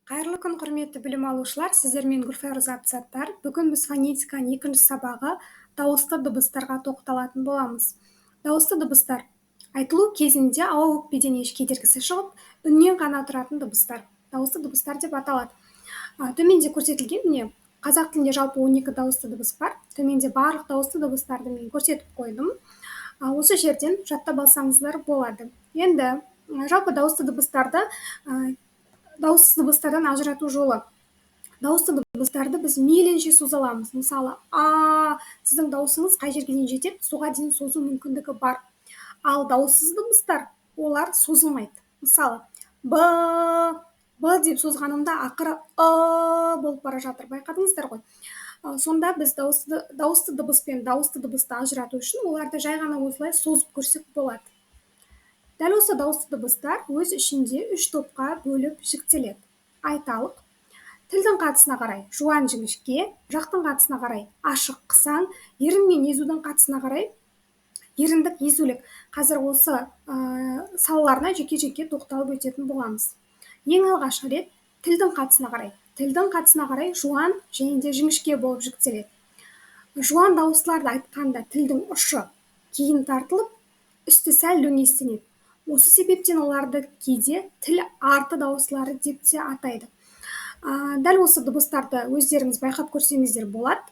Қайырлы күн, құрметті білім алушылар, сіздермен Гүлфайыр Заттар. Бүгін біз фонетиканың екінші сабағы дауысты дыбыстарға тоқталатын боламыз. Дауысты дыбыстар айтылу кезінде ауа өкпеден еш кедергісі шығып, үннен ғана тұратын дыбыстар. Дауысты дыбыстар деп аталады. Төменде көрсетілген, міне, қазақ тілінде жалпы 12 дауысты дыбыс бар. Төменде барлық дауысты дыбыстарды мен көрсетіп қойдым. Осы жерден жаттап алсаңыздар болады. Енді жалпы дауысты дыбыстардан ажырату жолы. Дауысты дыбыстарды біз мейлінше соза аламыз. Мысалы, сіздің дауысыңыз қай жерге дейін жетеді, соға дейін созу мүмкіндігі бар. Ал дауыссыз дыбыстар, олар созылмайды. Мысалы, б деп созғанымда ақыры болып бара жатыр. Байқадыңыздар ғой. Сонда біз дауысты дыбыс пен дауысты дыбысты ажырату үшін оларды жай ғана осылай созып көрсек болады. Дәл осы дауысты дыбыстар өз ішінде 3 топқа бөліп жіктеледі. Айталық, тілдің қатысына қарай жуан жіңішке, жақтың қатысына қарай ашық қысаң, ерін мен езудің қатысына қарай еріндік езулік. Қазір осы салаларына жеке-жеке тоқталып өтетін боламыз. Ең алғашқы рет тілдің қатысына қарай. Тілдің қатысына қарай жуан және де жіңішке болып жіктеледі. Жуан дауыстыларды айтқанда тілдің ұшы кейін тартылып, үсті сәл дөңестенеді. Осы себептен оларды кейде тіл арты дауыстылары деп те атайды. Дәл осы дыбыстарды өздеріңіз байқап көрсеңіздер болады.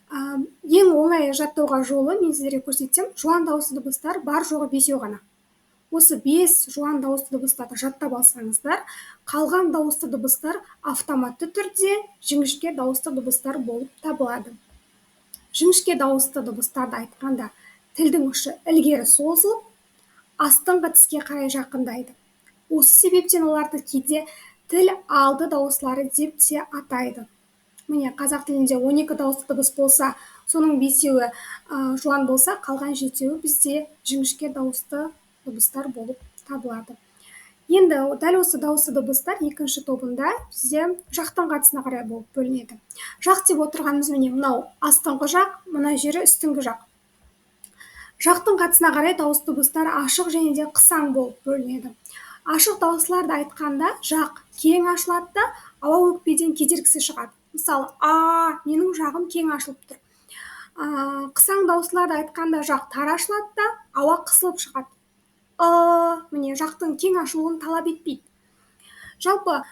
Ең оңай жаттауға жолы мен сіздерге көрсетсем, жуан дауысты дыбыстар бар жоғы 5 ғана. Осы 5 жуан дауысты дыбыстарды жаттап алсаңыздар, қалған дауысты дыбыстар автоматты түрде жіңішке дауысты дыбыстар болып табылады. Жіңішке дауысты дыбыстарды айтқанда тілдің ұшы ілгері созылып, астыңғы тіске қарай жақындайды. Осы себептен оларды кейде тіл алды дауыстылары деп те атайды. Міне, қазақ тілінде 12 дауысты дыбыс болса, соның 5-еуі жуан болса, қалған 7-еуі бізде жіңішке дауысты дыбыстар болып табылады. Енді дәл осы дауысты дыбыстар екінші тобында бізде жақтың қатысына қарай болып бөлінеді. Жақ деп отырғанымыз міне мынау астыңғы жақ, мына жері үстіңгі жақ. Жақтың қатысына қарай дауысты дыбыстар ашық және де қысаң болып бөлінеді. Ашық дауыстыларды айтқанда жақ кең ашылады да, ауа өкпеден кедергісі шығады. Мысалы, менің жағым кең ашылып тұр. Қысаң дауыстыларды айтқанда жақ тар ашылады да, ауа қысылып шығады. Міне, жақтың кең ашылуын талап етпейді. Жалпы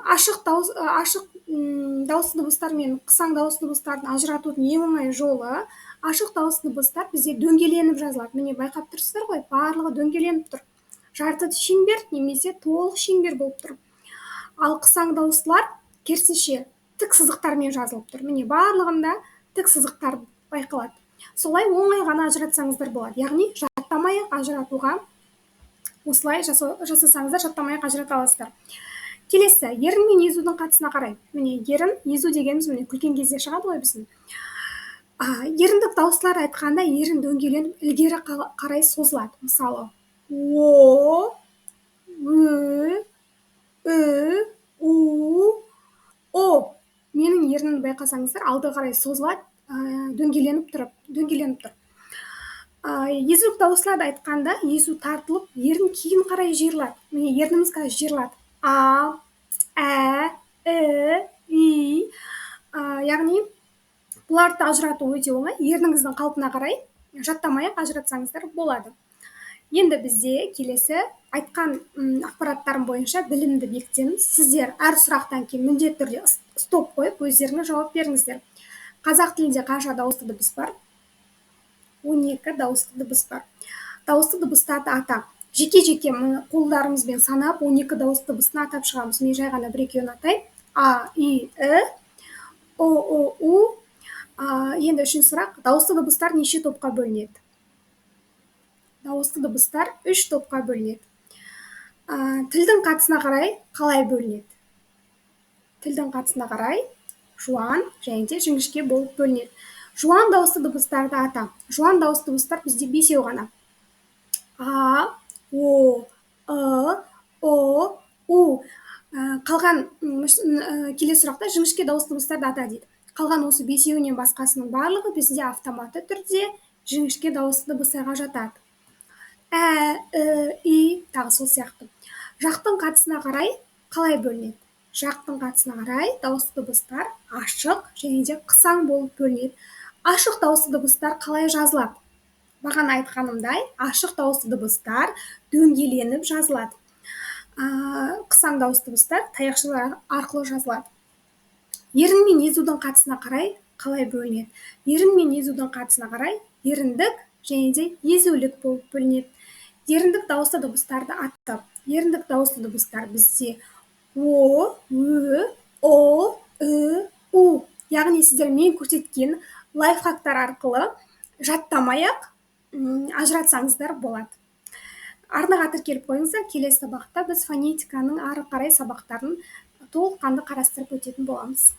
ашық дауысты дыбыстар мен қысаң дауысты дыбыстардың ажыратудың ең оңай жолы, ашық дауысты дыбыстар бізде дөңгеленіп жазылады. Міне, байқап тұрсыздар ғой, барлығы дөңгеленіп тұр. Жарты шеңбер немесе толық шеңбер болып тұр. Ал қысаң дауыстылар керісінше тік сызықтармен жазылып тұр. Міне, барлығында тік сызықтар байқалады. Солай оңай ғана ажыратсаңыздар болады. Яғни жаттамай ажыратуға осылай жасасаңыздар, жаттамай ажырата аласыздар. Келесі, ерін мен езудің қатысына қарай. Міне, ерін, езу дегеніміз міне күлкен кезде шығады ғой біздің. Еріндік дауыстылар айтқанда ерін дөңгеленіп ілгері қарай созылады. Мысалы, о, ө, о. Менің ерінімді байқасаңыздар, алды қарай созылады, дөңгеленіп тұр. Езулік дауыстыларды айтқанда езу тартылып, ерін кейін қарай жиырылады. Міне, ерініміз қазір жиырылады. И. Яғни бұларды ажырату өте оңай. Ерніңіздің қалпына қарай жаттамай ажыратсаңыздар болады. Енді бізде келесі айтқан ақпараттарым бойынша білімді бекітеміз. Сіздер әр сұрақтан кейін міндетті түрде стоп қойып, өздеріңіз жауап беріңіздер. Қазақ тілінде қанша дауысты дыбыс бар? 12 дауысты дыбыс бар. Дауысты дыбыстарды атап, жеке-жеке қолдарымызбен санап, 12 дауысты дыбысын атап шығамыз. Мен жай ғана бір-екеуін атайын. А, И, О, У. Енді үшінші сұрақ, дауысты дыбыстар неше топқа бөлінеді? Дауысты дыбыстар 3 топқа бөлінеді. Тілдің қатысына қарай қалай бөлінеді? Тілдің қатысына қарай жуан және де жіңішке болып бөлінеді. Жуан дауысты дыбыстарды атап. Жуан дауысты дыбыстар бізде 5 ғана. А, О, У. Қалған келесі сұрақта жіңішке дауысты дыбыстарды ата дейді. Қалған осы 5-еуінен басқасының барлығы бізде автоматты түрде жіңішке дауысты дыбыстарға жатады. И, тағы сол сияқты. Жақтың қатысына қарай қалай бөлінеді? жақтың қатысына қарай дауысты дыбыстар ашық және де қысаң болып бөлінеді. Ашық дауысты дыбыстар қалай жазылады? Бағана айтқанымдай, ашық дауысты дыбыстар дөңгеленіп жазылады. Қысаң дауысты дыбыстар таяқшалар арқылы жазылады. Ерін мен езудің қатысына қарай қалай бөлінеді? Ерін мен езудің қатысына қарай еріндік және де езулік болып бөлінеді. Еріндік дауысты дыбыстарды аттап, еріндік дауысты дыбыстар бізде о, ө, о, ү, у. Яғни сіздер мен көрсеткен лайфхактар арқылы жаттамай-ақ ажыратсаңыздар болады. Арнаға тіркеліп қойыңыздар, келесі сабақта біз фонетиканың ары қарай сабақтарын толыққанды қарастырып өтетін боламыз.